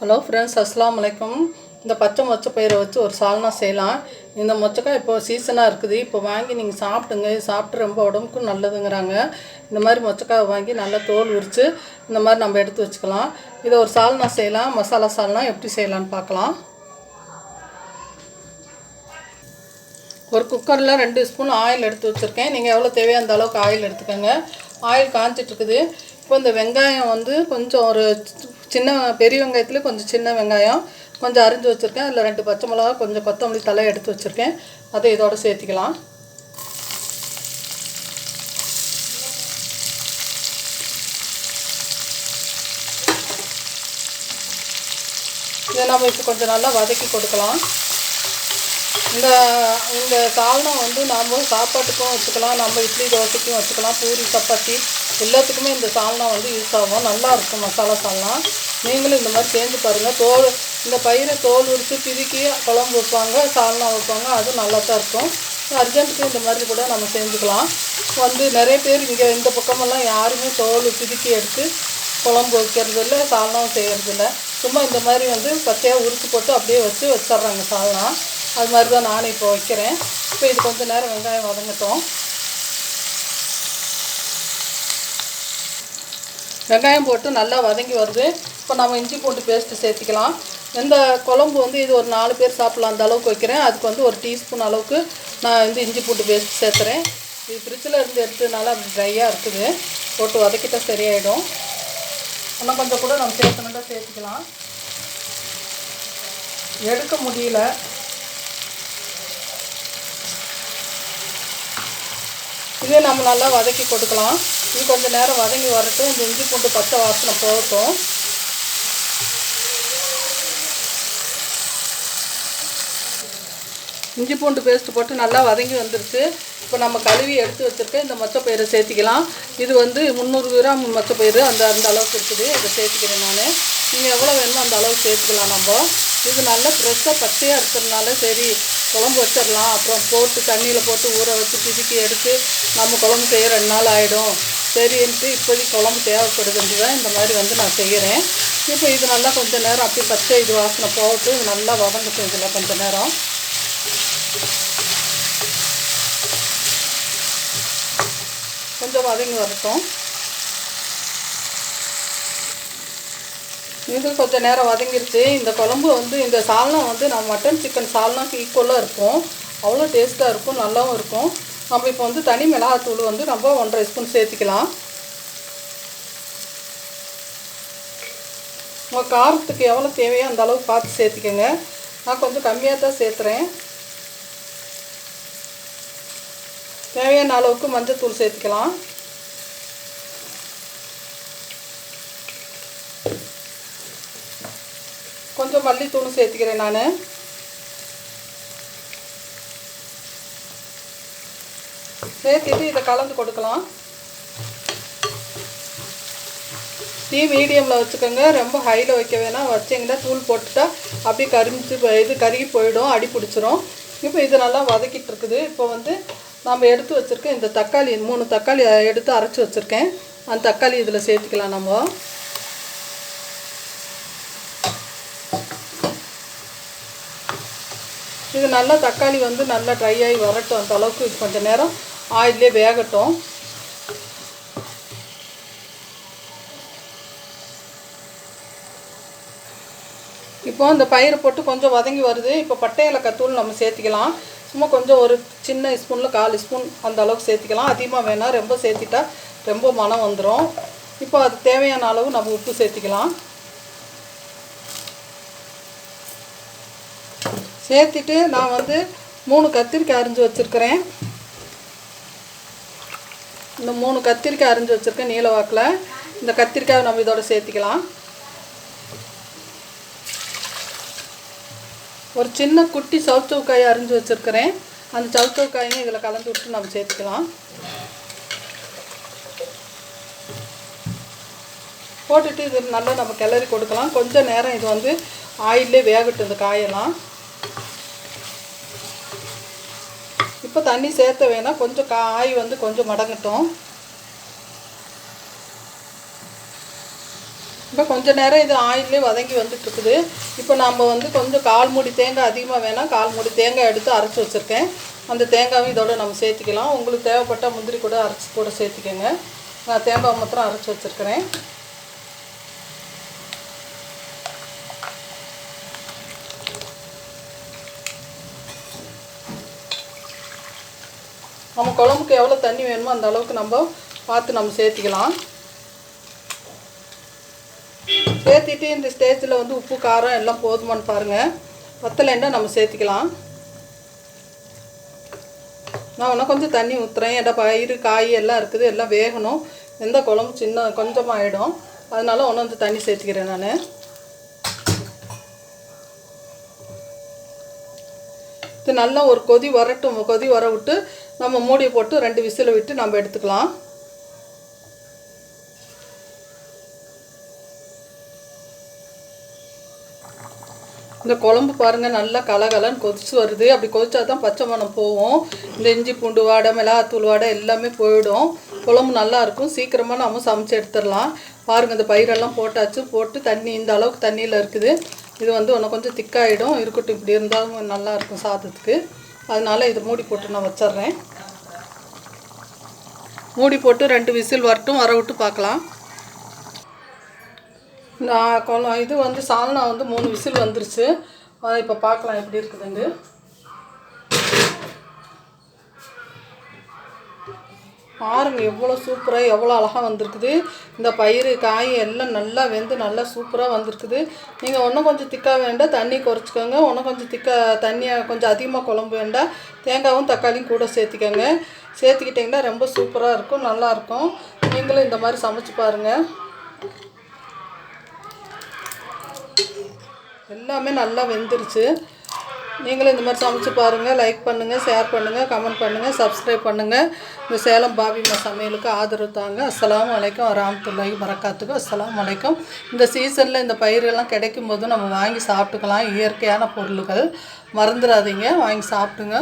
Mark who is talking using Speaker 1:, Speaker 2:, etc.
Speaker 1: Hello friends, அஸ்ஸலாமு அலைக்கும். இந்த பச்சை மொச்சை பயிரை வச்சு ஒரு சால்னா செய்யலாம். இந்த மொச்சக்காய் இப்போ சீசனாக இருக்குது. இப்போ வாங்கி நீங்கள் சாப்பிடுங்க. சாப்பிட்டு ரொம்ப உடம்புக்கும் நல்லதுங்கிறாங்க. இந்த மாதிரி மொச்சக்காய் வாங்கி நல்லா தோல் உரித்து இந்த மாதிரி நம்ம எடுத்து வச்சுக்கலாம். இதை ஒரு சால்னா செய்யலாம். மசாலா சால்னா எப்படி செய்யலான்னு பார்க்கலாம். ஒரு குக்கரில் 2 ஸ்பூன் ஆயில் எடுத்து வச்சுருக்கேன். நீங்கள் எவ்வளோ தேவையோ அந்த அளவுக்கு ஆயில் எடுத்துக்கோங்க. ஆயில் காஞ்சிட்ருக்குது. இப்போ இந்த வெங்காயம் வந்து கொஞ்சம் ஒரு சின்ன பெரிய வெங்காயத்தில் கொஞ்சம் சின்ன வெங்காயம் கொஞ்சம் அரிஞ்சு வச்சுருக்கேன். அதில் 2 பச்சை மிளகா, கொஞ்சம் கொத்தமல்லி தலை எடுத்து வச்சுருக்கேன். அதை இதோடு சேர்த்திக்கலாம். இதை நம்ம இப்போ கொஞ்சம் நல்லா வதக்கி கொடுக்கலாம். இந்த சால்னா வந்து நாம் சாப்பாட்டுக்கும் வச்சுக்கலாம், நம்ம இட்லி தோசைக்கும் வச்சுக்கலாம், பூரி சப்பாத்தி எல்லாத்துக்குமே இந்த சால்னா வந்து யூஸ் ஆகும். நல்லாயிருக்கும் மசாலா சால்னா. நீங்களும் இந்த மாதிரி செஞ்சு பாருங்கள். இந்த பயிரை தோல் உரித்து பிதுக்கி குழம்பு வைப்பாங்க, சால்னா வைப்பாங்க. அதுவும் நல்லா தான் இருக்கும். அர்ஜென்ட்டுக்கு இந்த மாதிரி கூட நம்ம செஞ்சுக்கலாம். நிறைய பேர் இங்கே இந்த பக்கமெல்லாம் யாருமே தோல் பிதுக்கி எடுத்து குழம்பு வைக்கிறதில்ல, சால்னாவும் செய்கிறதில்ல. சும்மா இந்த மாதிரி பச்சையாக உரித்து போட்டு அப்படியே வச்சிட்றாங்க சால்னா. அது மாதிரி தான் நானும் இப்போ வைக்கிறேன். இப்போ இது கொஞ்சம் நேரம் வெங்காயம் வதங்கட்டும். வெங்காயம் போட்டு நல்லா வதங்கி வருது. இப்போ நம்ம இஞ்சி பூண்டு பேஸ்ட்டு சேர்த்திக்கலாம். இந்த குழம்பு இது ஒரு 4 பேர் சாப்பிட்லாம் அந்த அளவுக்கு வைக்கிறேன். அதுக்கு ஒரு டீஸ்பூன் அளவுக்கு நான் இஞ்சி பூண்டு பேஸ்ட் சேர்த்துறேன். இது ஃப்ரிட்ஜில் இருந்து எடுத்ததுனால அப்படி ட்ரையாக இருக்குது. போட்டு வதக்கிட்டால் சரியாயிடும். இன்னும் கொஞ்சம் கூட நம்ம சேர்த்துனா சேர்த்துக்கலாம். எடுக்க முடியல. இதே நம்ம நல்லா வதக்கி கொடுக்கலாம். இது கொஞ்சம் நேரம் வதங்கி வரட்டும். இந்த இஞ்சி பூண்டு பச்சை வாசனை போகட்டும். இஞ்சி பூண்டு பேஸ்ட்டு போட்டு நல்லா வதங்கி வந்துருச்சு. இப்போ நம்ம கழுவி எடுத்து வச்சுருக்க இந்த மொச்சப்பயிரை சேர்த்திக்கலாம். இது 300 கிராம் மொச்சப்பயிறு அந்த அளவுக்கு இருக்குது. இதை சேர்த்துக்கிறேன் நான். நீங்கள் எவ்வளோ வேணுமோ அந்த அளவுக்கு சேர்த்துக்கலாம். நம்ம இது நல்லா ஃப்ரெஷ்ஷாக பச்சையாக இருக்கிறதுனால சரி குழம்பு வச்சிடலாம். அப்புறம் போட்டு தண்ணியில் போட்டு ஊற வச்சு பிதுக்கி எடுத்து நம்ம குழம்பு செய்ய 2 நாள் ஆகிடும். சரின்ட்டு இப்போதைக்கு குழம்பு தேவைப்படுதுன்ட்டு தான் இந்த மாதிரி நான் செய்கிறேன். இப்போ இது நல்லா கொஞ்சம் நேரம் அப்படியே பச்சை இது வாசனை போட்டு நல்லா வதங்கட்டும். இதில் கொஞ்சம் நேரம் கொஞ்சம் வதங்கி வரட்டும். இது கொஞ்சம் நேரம் வதங்கிருச்சு. இந்த குழம்பு இந்த சால்னா நம்ம மட்டன் சிக்கன் சால்னாக்கு ஈக்குவலாக இருக்கும். அவ்வளோ டேஸ்ட்டாக இருக்கும், நல்லாவும் இருக்கும். நம்ம இப்போ தனி மிளகாத்தூள் நம்ம 1.5 ஸ்பூன் சேர்த்திக்கலாம். உங்கள் காரத்துக்கு எவ்வளோ தேவையோ அந்த அளவுக்கு பார்த்து சேர்த்திக்கோங்க. நான் கொஞ்சம் கம்மியாக தான் சேர்த்துறேன். தேவையான அளவுக்கு மஞ்சள் சேர்த்துக்கலாம். கொஞ்சம் மல்லித்தூளும் சேர்த்துக்கிறேன் நான். சேர்த்துட்டு இதை கலந்து கொடுக்கலாம். டீ மீடியமில் வச்சுக்கோங்க. ரொம்ப ஹையில் வைக்க வேணாம். வச்சிங்கன்னா தூள் போட்டுட்டா அப்படியே கருகி போயிடும், அடி பிடிச்சிரும். இப்போ இது நல்லா வதக்கிட்டு இருக்குது. இப்போ நம்ம எடுத்து வச்சுருக்க இந்த தக்காளி 3 தக்காளி எடுத்து அரைச்சி வச்சுருக்கேன். அந்த தக்காளி இதில் சேர்த்துக்கலாம். நம்ம இது நல்லா தக்காளி நல்லா ட்ரை ஆகி வரட்டும். அந்த அளவுக்கு இது கொஞ்சம் நேரம் ஆயிலே வேகட்டும். இப்போ இந்த பயிரை போட்டு கொஞ்சம் வதங்கி வருது. இப்போ பட்டை ஏலக்காய் தூள் நம்ம சேர்த்திக்கலாம். சும்மா கொஞ்சம் ஒரு சின்ன ஸ்பூனில் 1/4 ஸ்பூன் அந்த அளவுக்கு சேர்த்திக்கலாம். அதிகமாக வேணாம், ரொம்ப சேர்த்திட்டா ரொம்ப மனம் வந்துடும். இப்போ அது தேவையான அளவு நம்ம உப்பு சேர்த்திக்கலாம். சேர்த்திட்டு நான் 3 கத்திரிக்காய் அரிஞ்சு வச்சுருக்கிறேன். இந்த 3 கத்திரிக்காய் அரிஞ்சு வச்சுருக்கேன் நீல வாக்கில். இந்த கத்திரிக்காயை நம்ம இதோட சேர்த்திக்கலாம். ஒரு சின்ன குட்டி சவுச்சவுக்காயை அரிஞ்சு வச்சுருக்கிறேன். அந்த சவுச்சவுக்காயும் இதில் கலந்து விட்டு நம்ம சேர்த்துக்கலாம். போட்டுட்டு இது நல்லா நம்ம கிளறி கொடுக்கலாம். கொஞ்சம் நேரம் இது ஆயிலே வேகட்டும் இந்த காயெல்லாம். இப்போ தண்ணி சேர்த்த வேணாம். கொஞ்சம் காய் கொஞ்சம் மடங்கட்டும். இப்போ கொஞ்சம் நேரம் இது ஆயிலே வதங்கி வந்துட்டுருக்குது. இப்போ நம்ம வந்து கொஞ்சம் 1/4 மூடி தேங்காய், அதிகமாக வேணாம் 1/4 மூடி தேங்காய் எடுத்து அரைச்சி வச்சுருக்கேன். அந்த தேங்காயும் இதோட நம்ம சேர்த்திக்கலாம். உங்களுக்கு தேவைப்பட்டால் முந்திரி கூட அரைச்சி கூட சேர்த்திக்கோங்க. நான் தேங்காய் மாத்திரம் அரைச்சி வச்சுருக்கிறேன். நம்ம குழம்புக்கு எவ்வளோ தண்ணி வேணுமோ அந்த அளவுக்கு நம்ம பார்த்து நம்ம சேர்த்திக்கலாம். சேர்த்திட்டு இந்த ஸ்டேஜில் வந்து உப்பு காரம் எல்லாம் போதுமான்னு பாருங்கள். பத்தலைன்னா நம்ம சேர்த்திக்கலாம். நான் இன்னும் கொஞ்சம் தண்ணி ஊற்றுறேன். ஏன்னா பயிறு காய் எல்லாம் இருக்குது, எல்லாம் வேகணும். எந்த குழம்பு சின்ன கொஞ்சமாக ஆகிடும், அதனால ஒன்று வந்து தண்ணி சேர்த்திக்கிறேன் நான். இது நல்லா ஒரு கொதி வரட்டும். கொதி வர விட்டு நம்ம மூடியை போட்டு 2 விசிலை விட்டு நம்ம எடுத்துக்கலாம். இந்த குழம்பு பாருங்கள் நல்லா கலகலன்னு கொதிச்சு வருது. அப்படி கொதிச்சா தான் பச்சை மணம் போகும். இந்த இஞ்சி பூண்டு வாடை, மிளகாத்தூள் வாடை எல்லாமே போயிடும். குழம்பு நல்லாயிருக்கும். சீக்கிரமாக நம்ம சமைச்சு எடுத்துடலாம். பாருங்கள் இந்த பயிரெல்லாம் போட்டாச்சு. போட்டு தண்ணி இந்த அளவுக்கு தண்ணியில் இருக்குது. இது வந்து இன்னும் கொஞ்சம் திக்காகிடும். இருக்கட்டும், இப்படி இருந்தாலும் நல்லாயிருக்கும் சாதத்துக்கு. அதனால் இதை மூடி போட்டு நான் வச்சிட்றேன். மூடி போட்டு 2 விசில் வரட்டும், வர விட்டு பார்க்கலாம். இது வந்து சால்னா வந்து 3 விசில் வந்துருச்சு. இப்போ பார்க்கலாம் எப்படி இருக்குதுங்க. பாருங்க எவ்வளோ சூப்பராக எவ்வளோ அழகாக வந்திருக்குது. இந்த பயிறு காய் எல்லாம் நல்லா வெந்து நல்லா சூப்பராக வந்திருக்குது. நீங்கள் இன்னும் கொஞ்சம் திக்காக வேண்டாம், தண்ணி குறைச்சிக்கோங்க. இன்னும் கொஞ்சம் தண்ணியாக கொஞ்சம் அதிகமாக குழம்பு வேண்டாம், தேங்காயும் தக்காளியும் கூட சேர்த்திக்கோங்க. சேர்த்துக்கிட்டிங்கன்னா ரொம்ப சூப்பராக இருக்கும், நல்லாயிருக்கும். நீங்களும் இந்த மாதிரி சமைச்சு பாருங்கள். எல்லாமே நல்லா வெந்துருச்சு. நீங்களும் இந்த மாதிரி சமைச்சு பாருங்கள். லைக் பண்ணுங்கள், ஷேர் பண்ணுங்கள், கமெண்ட் பண்ணுங்கள், சப்ஸ்கிரைப் பண்ணுங்கள். இந்த சேலம் பாபிமா சமையலுக்கு ஆதரவு தாங்க. அஸ்ஸலாமு அலைக்கும் வரஹ்மத்துல்லாஹி வபரகாத்துஹு. அஸ்ஸலாமு அலைக்கும். இந்த சீசனில் இந்த பயிரெல்லாம் கிடைக்கும் போது நம்ம வாங்கி சாப்பிட்டுக்கலாம். இயற்கையான பொருள்கள், மறந்துடாதீங்க, வாங்கி சாப்பிட்டுங்க.